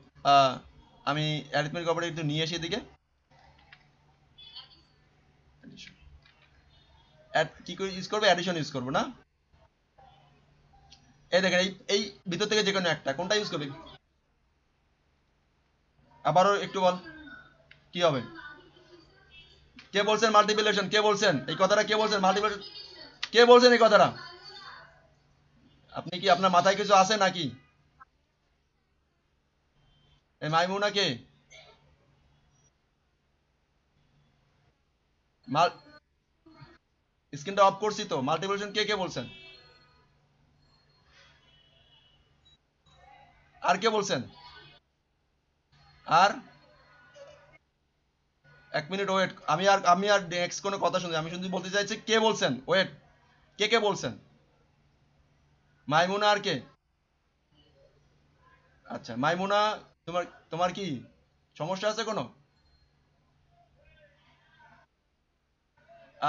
আমি অ্যারিথমেটিক অপারেটর একটু নিয়ে এসে এদিকে কি করে ইউজ করবো, অ্যাডিশন ইউজ করবো না? এই দেখেন এই ভিতর থেকে যে কোনো একটা, কোনটা ইউজ করবে? আবারও একটু বল, কি হবে? কে বলছেন মাল্টিপ্লিকেশন? কে বলছেন এই কথাটা? কে বলছেন মাল্টিপ্লিকেশন? কে বলছেন এই কথাটা? আপনি কি, আপনার মাথায় কিছু আছে নাকি? এই মাইমুনা কে? মাল স্ক্রিনটা অফ করছি তো। মাল্টিপ্লিকেশন কে কে বলছেন? আর কে বলছেন? আর এক মিনিট ওয়েট, আমি আর নেক্সট কোনো কথা শুনি, আমি শুধু বলতে চাইছি কে বলছেন, ওয়েট, কে কে বলছেন? মাইমুনা আর কে? আচ্ছা মাইমুনা, তোমার তোমার কি সমস্যা আছে কোনো?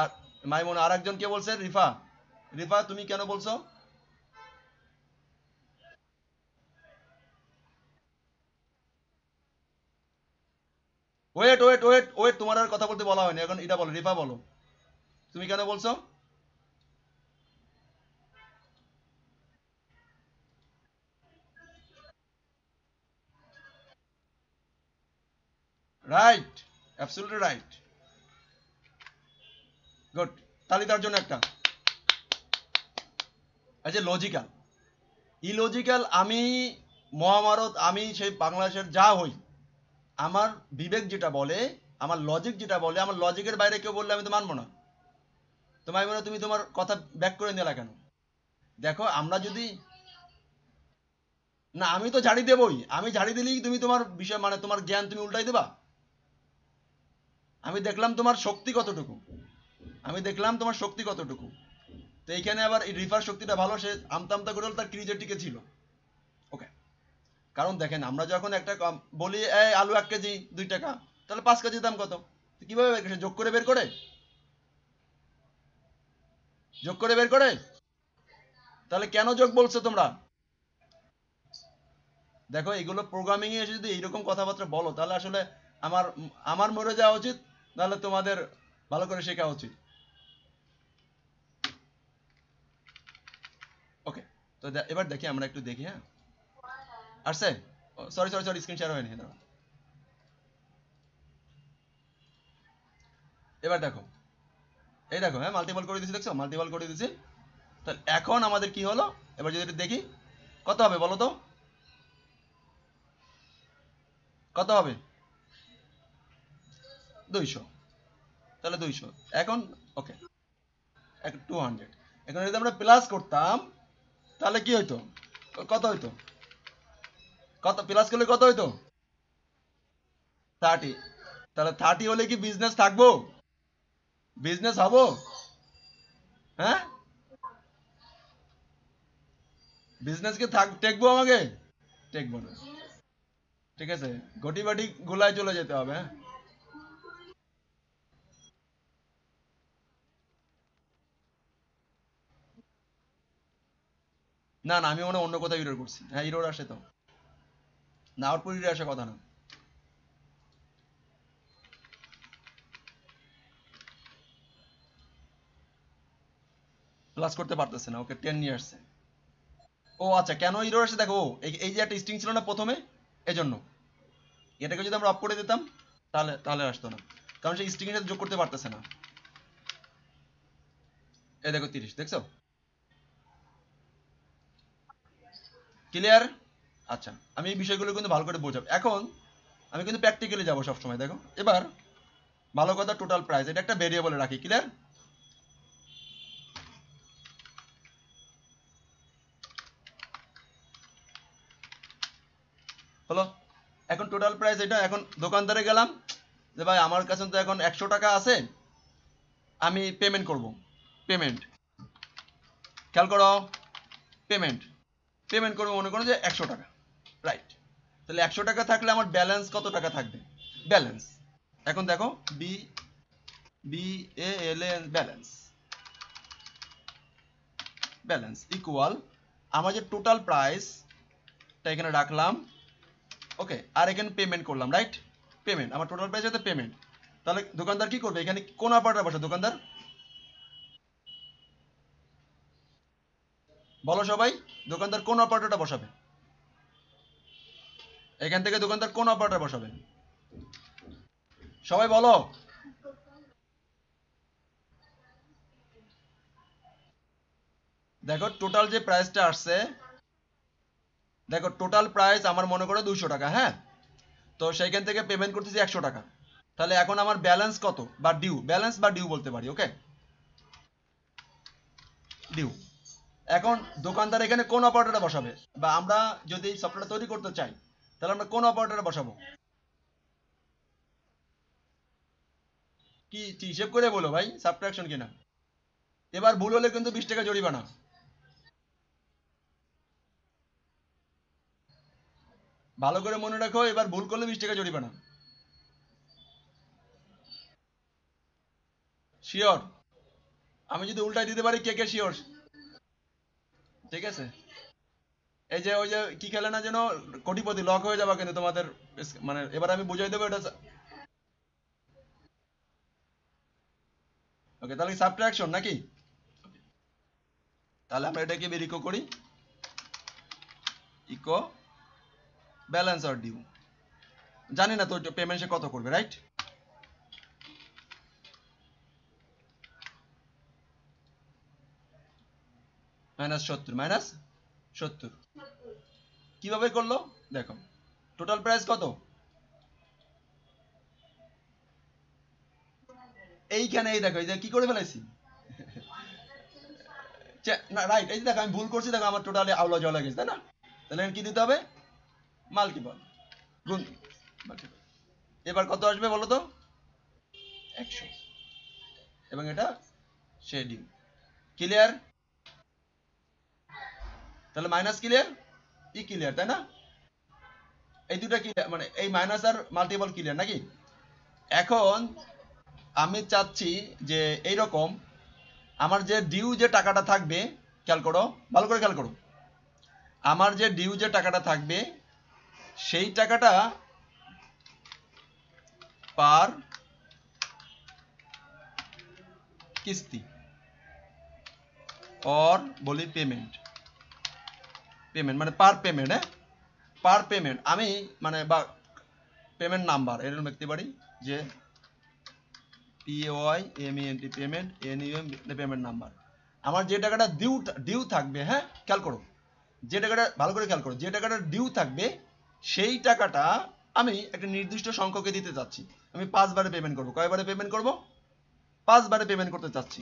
আর মাইমুনা, আর একজন কে বলছে? রিফা। রিফা তুমি কেন বলছো? ওয়েট ওয়েট ওয়েট ওয়েট, তোমার আর কথা বলতে বলা হয়নি, এখন এটা বলো, রিফা বলো, তুমি কেন বলছো? রাইট, অ্যাবসলিউটলি রাইট, গুড, তালি তার জন্য একটা। আচ্ছা লজিক্যাল, ইলজিক্যাল, আমি মহাভারত, আমি সেই বাংলাদেশের যা হই, আমার বিবেক যেটা বলে, আমার লজিক যেটা বলে, আমার লজিকের বাইরে কেউ বললে আমি তো মানবো না। তোমায় বলে তুমি তোমার কথা ব্যাক করে নিলা কেন? দেখো আমরা যদি, না আমি তো ঝাড়ি দেবই, আমি ঝাড়ি দিলেই তুমি তোমার বিষয় মানে তোমার জ্ঞান তুমি উল্টাই দেবা? আমি দেখলাম তোমার শক্তি কতটুকু, আমি দেখলাম তোমার শক্তি কতটুকু। তো এইখানে আবার এই রিফার শক্তিটা ভালো, সে আমতা আমতা করে তার ক্রিজেটিকে ছিল। ওকে, কারণ দেখেন আমরা যখন একটা বলি এই আলু 1 কেজি 2 টাকা, তাহলে 5 কেজি দাম কত? কিভাবে বের করে? যোগ করে বের করে, যোগ করে বের করে। তাহলে কেন যোগ বলছো তোমরা? দেখো এগুলো প্রোগ্রামিং এ এসে যদি এইরকম কথাবার্তা বলো, তাহলে আসলে আমার আমার মরে যাওয়া উচিত, নাহলে তোমাদের ভালো করে শেখা উচিত। ওকে, তো এবার দেখি, আমরা একটু দেখি, হ্যাঁ আসছে। Sorry sorry sorry, screen share হয়নি, দাঁড়াও। এবার দেখো, এই দেখো, হ্যাঁ মাল্টিপল করে দিয়েছি, দেখছো মাল্টিপল করে দিয়েছি। তাহলে এখন আমাদের কি হলো, এবার যদি একটু দেখি কত হবে বলো তো, কত হবে? 200, তাহলে 200 এখন। ওকে, 200, এখন যদি আমরা প্লাস করতাম তাহলে কি হইতো? কত হইতো? কত প্লাস করলে কত হইতো? 30। তাহলে 30 হলে কি বিজনেস থাকবো? বিজনেস হবো? হ্যাঁ, বিজনেস কি টেকবো আমাকে? টেকবো না, ঠিক আছে, গটি বাটি গোলায় চলে যেতে হবে, হ্যাঁ। না না, আমি মনে হয় অন্য কোথাও ইরোর করছি, হ্যাঁ ইরোর আসে তো, না আউটপুট ইরোর আসার কথা না। প্লাস করতে পারতেছে না, ওকে 10 নিয়ে আসছে। ও আচ্ছা, কেন ইরোর আসে দেখো, এই এই যে একটা স্ট্রিং ছিল না প্রথমে, এজন্য। এটাকে যদি আমরা অফ করে দিতাম তাহলে তাহলে আসতো না, কারণ সেই স্ট্রিং এর সাথে যোগ করতে পারতেছে না। এই দেখো 30, দেখছো? ক্লিয়ার? আচ্ছা, আমি এই বিষয়গুলো কিন্তু ভালো করে বোঝাবো এখন, আমি কিন্তু প্র্যাকটিক্যালি যাবো সবসময়। দেখো এবার ভালো কথা, টোটাল প্রাইস এটা একটা ভেরিয়েবলে রাখি, ক্লিয়ার? হলো, এখন টোটাল প্রাইস এটা, এখন দোকানদারে গেলাম যে ভাই আমার কাছে তো এখন 100 টাকা আছে, আমি পেমেন্ট করব। পেমেন্ট, খেয়াল করো, পেমেন্ট, পেমেন্ট করবো মনে করো যে 100 টাকা, রাইট? তাহলে 100 টাকা থাকলে আমার ব্যালেন্স কত টাকা থাকবে? ব্যালেন্স, এখন দেখো, B B A L N balance, balance equal আমার যে টোটাল প্রাইসটা এখানে রাখলাম, ওকে, আর এখানে পেমেন্ট করলাম, রাইট? পেমেন্ট, আমার টোটাল প্রাইস হচ্ছে পেমেন্ট। তাহলে দোকানদার কি করবে এখানে, কোন অপারেটর বসে দোকানদার? বলো সবাই, দোকানদার কোন অপারেটরটা বসাবে? এখান থেকে দোকানদার কোন অপারেটর বসাবে? সবাই বলো। দেখো টোটাল যে প্রাইসটা আসছে, দেখো টোটাল প্রাইস আমার মনে করো 200 টাকা, হ্যাঁ? তো সেইখান থেকে পেমেন্ট করতেছি 100 টাকা। তাহলে এখন আমার ব্যালেন্স কত, বা ডিউ, ব্যালেন্স বা ডিউ বলতে পারি, ওকে, ডিউ। এখন দোকানদার এখানে কোন অপারেটরটা বসাবে, বা আমরা যদি এই সফটওয়্যারটা তৈরি করতে চাই তাহলে আমরা কোন অপারেটরটা বসাবো? কি হিসেব করে বলো ভাই, সাবট্রাকশন কিনা? এবার ভুল হলে কিন্তু 20 টাকা জরিমানা। ভালো করে মনে রাখো, এবার ভুল করলে 20 টাকা জরিমানা। শিওর? আমি যদি উল্টাই দিতে পারি, কে কে শিওর? ঠিক আছে। এই যে ওই যে কি খেলে না যেন, কোটিপতি লক হয়ে যাবে কিন্তু তোমাদের, মানে এবার আমি বুঝাই দেবো এটা। ওকে, তাহলে সাবট্রাকশন নাকি? তাহলে আমরা এটাকে বের ইকো করি, ইকো ব্যালেন্স আর ডিউ। জানি না তো পেমেন্ট সে কত করবে, রাইট? -70, -70 কিভাবে করলো দেখো, টোটাল প্রাইস কত? এইখানে এই দেখো, এই যে কি করে ফেলাইছি, না রাইট, এই যে দেখো আমি ভুল করছি, দেখো আমার টোটালি আউলা জলা গেছে, তাই না? তাহলে কি দিতে হবে, মাল্টিপল, গুণ, multiple। এবার কত আসবে বলো তো, 100, এবং এটা শেডিং, ক্লিয়ার? তাহলে মাইনাস ক্লিয়ার, ই ক্লিয়ার, তাই না? এই দুটা ক্লিয়ার, মানে এই মাইনাস আর মাল্টিপল ক্লিয়ার নাকি? এখন আমি চাচ্ছি যে এইরকম আমার যে ডিউ যে টাকাটা থাকবে, খেয়াল করো, ভালো করে খেয়াল করো, আমার যে ডিউ যে টাকাটা থাকবে সেই টাকাটা পার কিস্তি, অর বলি পেমেন্ট, পেমেন্ট মানে পার পেমেন্ট, হ্যাঁ, পার পেমেন্ট আমি, মানে বা পেমেন্ট নাম্বার এরকম লিখতে পারি যে PAYMENT payment, NUM payment number. আমার যে টাকাটা ডিউ থাকবে, হ্যাঁ খেয়াল করো, যে টাকাটা ভালো করে খেয়াল করো, যে টাকাটা ডিউ থাকবে সেই টাকাটা আমি একটা নির্দিষ্ট সংখ্যকে দিতে চাচ্ছি। আমি 5 বারে পেমেন্ট করব, কয়বারে পেমেন্ট করব, 5 বারে পেমেন্ট করতে চাচ্ছি।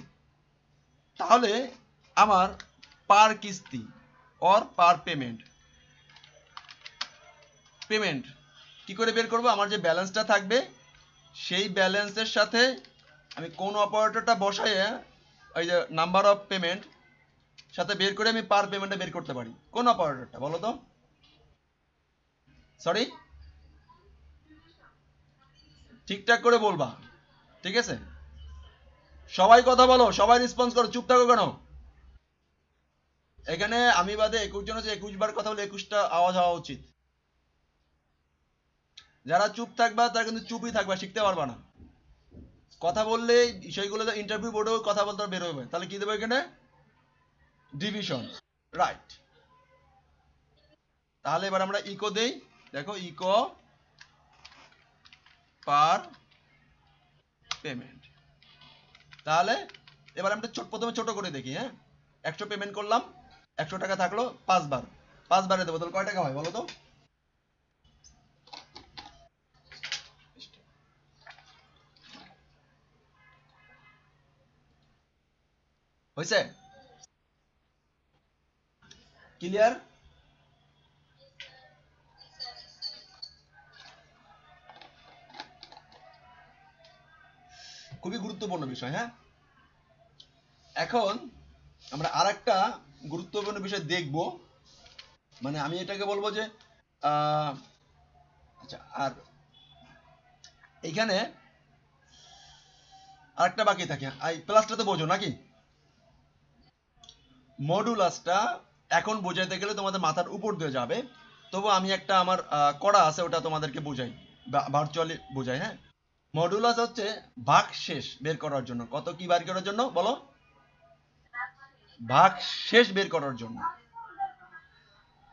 তাহলে আমার পার কিস্তি অর পার পেমেন্ট, পেমেন্ট কি করে বের করব, আমার যে ব্যালেন্সটা থাকবে সেই ব্যালেন্সের সাথে আমি কোন অপারেটরটা বসায় ওই যে নাম্বার অফ পেমেন্ট সাথে বের করে আমি পার পেমেন্টটা বের করতে পারি। কোন অপারেটরটা বলো তো, সরি, ঠিকঠাক করে বলবা, ঠিক আছে? সবাই কথা বলো, সবাই রেসপন্স করো, চুপ থাকো কেন? এখানে আমি বাদে 21 জন আছে, 21 বার কথা বলে 21টা আওয়াজ হওয়া উচিত। যারা চুপ থাকবা তারা কিন্তু চুপই থাকবা, শিখতে পারবা না। কথা বললে বিষয়গুলো ইন্টারভিউ বোর্ডেও কথা বলতে বের হবে, তাহলে কি দেবো এখানে, ডিভিশন, রাইট? তাহলে এবার আমরা ইকো দেই, দেখো ইকো পার পেমেন্ট। তাহলে এবার আমরা প্রথমে ছোট করে দেখি, হ্যাঁ, 100 পেমেন্ট করলাম, 100 টাকা থাকলো 5 বার, 5 বারে দেবো, তাহলে কয় টাকা হয় বলো তো? হয়েছে? ক্লিয়ার? খুবই গুরুত্বপূর্ণ বিষয়, হ্যাঁ। এখন আমরা আরেকটা গুরুত্বপূর্ণ বিষয় দেখব, মানে আমি এটাকে বলবো যে আচ্ছা, আর এইখানে আরেকটা বাকি থাকে, এই প্লাসটা তো বোঝো নাকি? মডুলাসটা এখন বোঝাইতে গেলে তোমাদের মাথার উপর দিয়ে যাবে, তবু আমি একটা আমার করা আছে ওটা তোমাদেরকে বোঝাই, ভার্চুয়ালি বোঝাই। হ্যাঁ, মডুলাস হচ্ছে ভাগশেষ বের করার জন্য। কত কি বের করার জন্য বলো? ভাগশেষ বের করার জন্য।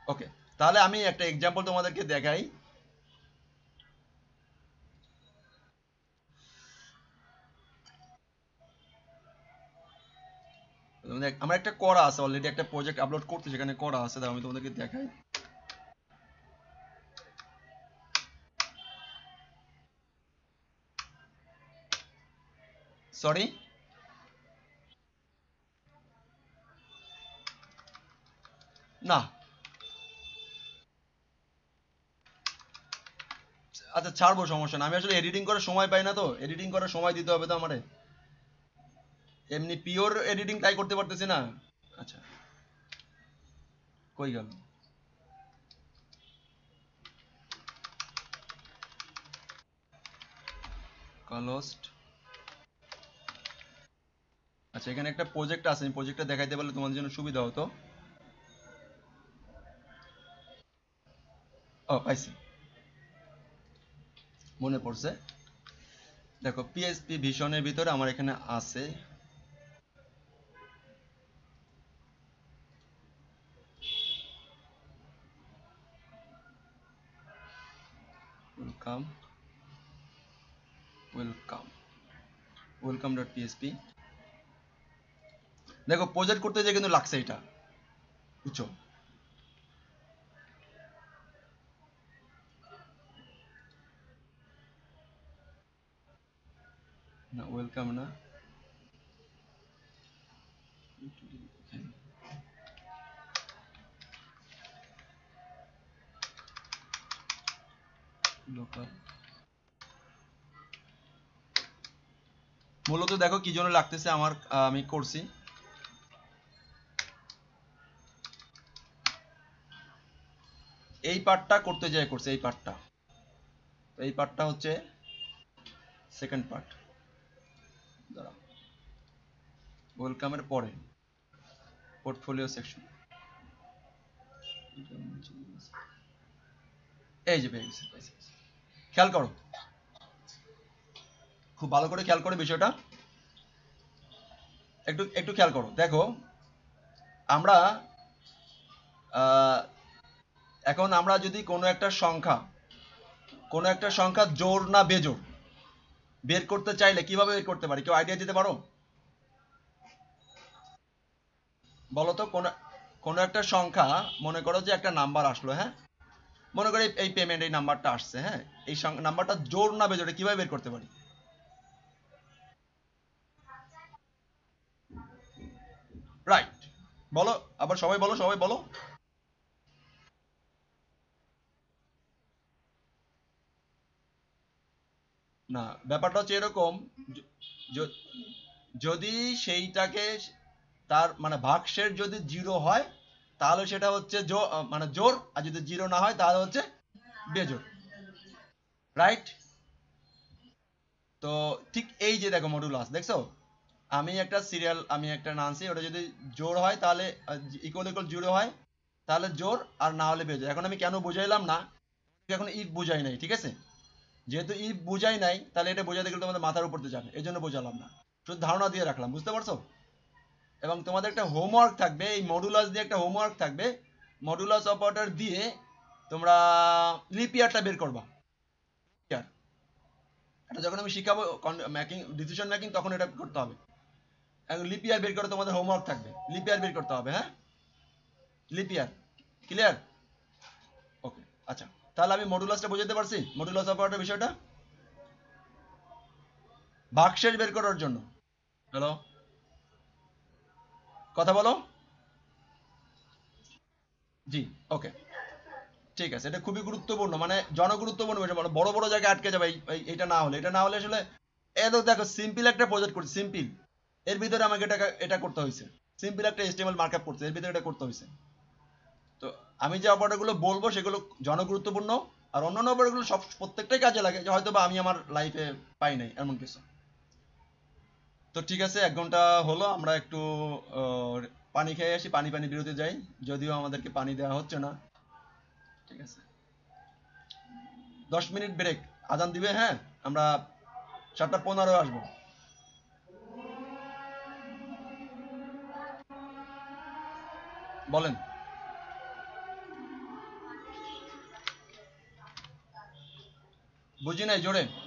ওকে, তাহলে আমি একটা এক্সাম্পল তোমাদেরকে দেখাই। আমার একটা করা আছে অলরেডি, একটা প্রজেক্ট আপলোড করতে, সেখানে করা আছে, আমি তোমাদেরকে দেখাই। সরি, না আচ্ছা ছাড়বো, সমস্যা না। আমি আসলে এডিটিং করার সময় পাই না, তো এডিটিং করার সময় দিতে হবে তো আমারে, এমনি পিওর এডিটিং তাই করতে পারতেছি না। আচ্ছা, কই গেল? কলস্ট। আচ্ছা, এখানে একটা প্রজেক্ট আছে, আমি প্রজেক্টটা দেখাইতে পারলে তোমাদের জন্য সুবিধা হতো। ও পাইছি, মনে পড়ছে। দেখো পিএসপি ভিশনের ভিতরে আমার এখানে আছে, welcome welcome welcome dot PSP. দেখো প্রজেক্ট করতে যে কিন্তু লাগছে এটা, বুঝছো? না ওয়েলকাম না, লোকাল। মূলত দেখো কি জন্য লাগতেছে আমার, আমি করছি এই পার্টটা করতে যাই করছে, এই পার্টটা, এই পার্টটা হচ্ছে সেকেন্ড পার্ট। দাঁড়াও, ওয়েলকামের পরে পোর্টফোলিও সেকশন, এই যে পেয়ে গেছে, খেয়াল করো, খুব ভালো করে খেয়াল করে বিষয়টা, একটু একটু খেয়াল করো। দেখো আমরা এখন আমরা যদি কোনো একটা সংখ্যা জোড় না বেজোড় বের করতে চাইলে কিভাবে বের করতে পারি? কেউ আইডিয়া দিতে পারো? বলতো, কোনো একটা সংখ্যা, মনে করো যে একটা নাম্বার আসলো, হ্যাঁ, মনে করি এই পেমেন্ট, এই নাম্বারটা আসছে, হ্যাঁ, এই নাম্বারটা জোড় না বেজোড় কিভাবে বের করতে পারি? রাইট, বলো, আবার সবাই বলো, সবাই বলো। না, ব্যাপারটা হচ্ছে এরকম, য- যদি সেইটাকে তার মানে ভাগশেষ যদি জিরো হয় তাহলে সেটা হচ্ছে মানে জোর, আর যদি জিরো না হয় তাহলে হচ্ছে বেজোড়। রাইট? তো ঠিক এই যে দেখো মডুলাস দেখছো, আমি একটা নামছি, ওটা যদি জোর হয় তাহলে ইকুয়াল ইকুয়াল জিরো হয় তাহলে জোর, আর না হলে বেজোড়। এখন আমি কেন বুঝাইলাম না, এখন ইফ বুঝাই নাই, ঠিক আছে? যেহেতু ইফ বুঝাই নাই তাহলে এটা বোঝাতে গেলে তোমাদের মাথার উপর দিয়ে যাবে, এই জন্য বোঝালাম না, শুধু ধারণা দিয়ে রাখলাম, বুঝতে পারছো? এবং তোমাদের একটা হোমওয়ার্ক থাকবে, এই মডুলাস দিয়ে একটা হোমওয়ার্ক থাকবে, মডুলাস অপারেটর দিয়ে তোমরা লিপিয়ারটা বের করবা। লিপিয়ার, এটা যখন আমি শিখাবো মেকিং, ডিসিশন মেকিং, তখন এটা করতে হবে। এখন লিপিয়ার বের করে তোমাদের হোমওয়ার্ক থাকবে, লিপিয়ার বের করতে হবে। হ্যাঁ, লিপিয়ার, ক্লিয়ার? ওকে, আচ্ছা, তাহলে আমি মডুলাসটা বুঝাতে পারছি, মডুলাস অপারেটর বিষয়টা ভাগশেষ বের করার জন্য। হ্যালো, কথা বলো। জি, ওকে, ঠিক আছে, এটা খুবই গুরুত্বপূর্ণ, মানে জনগুরুত্বপূর্ণ বিষয়, মানে বড় বড় জায়গায় আটকে যাবে এটা না হলে আসলে, এ তো দেখো সিম্পল একটা প্রজেক্ট করছি, সিম্পল, এর ভিতরে আমাকে এটা এটা করতে হয়েছে, সিম্পল একটা এইচটিএমএল মার্কআপ করতে, এর ভিতরে এটা করতে হয়েছে। তো আমি যে অপারেটরগুলো বলবো সেগুলো জনগুরুত্বপূর্ণ, আর অন্যান্য অপারেটরগুলো সব প্রত্যেকটাই কাজে লাগে, যে হয়তো বা আমি আমার লাইফে পাই নাই এমন কিছু। তো ঠিক আছে, 1 ঘন্টা হলো, আমরা একটু পানি খেয়ে আসি, পানি পানি বিরতি যাই, যদিও আমাদেরকে পানি দেওয়া হচ্ছে না। ঠিক আছে, 10 মিনিট ব্রেক, আজান দিবে। হ্যাঁ, আমরা 7:15 আসবো। বলেন। বুঝি নাই, জোরে।